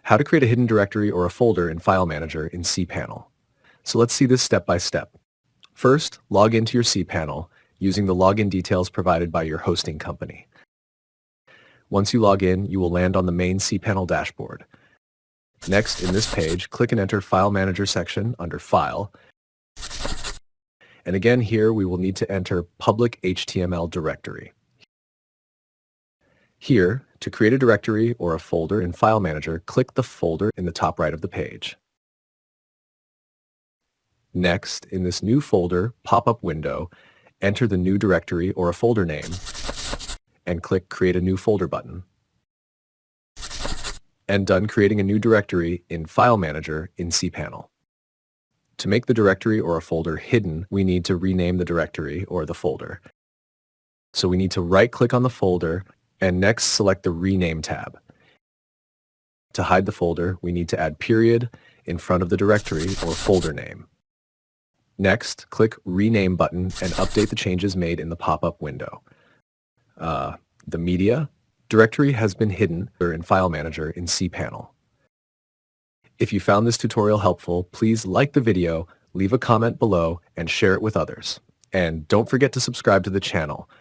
how to create a hidden directory or a folder in File Manager in cPanel. So let's see this step by step. First, log into your cPanel using the login details provided by your hosting company. Once you log in, you will land on the main cPanel dashboard. Next, in this page, click and enter File Manager section under File. And again here, we will need to enter public HTML directory. Here, to create a directory or a folder in File Manager, click the folder in the top right of the page. Next, in this new folder pop-up window, enter the new directory or a folder name and click Create a New Folder button. And done creating a new directory in File Manager in cPanel. To make the directory or a folder hidden, we need to rename the directory or the folder. So we need to right-click on the folder and next select the Rename tab. To hide the folder, we need to add period in front of the directory or folder name. Next, click Rename button and update the changes made in the pop-up window. The media directory has been hidden in File Manager in cPanel. If you found this tutorial helpful, please like the video, leave a comment below, and share it with others. And don't forget to subscribe to the channel.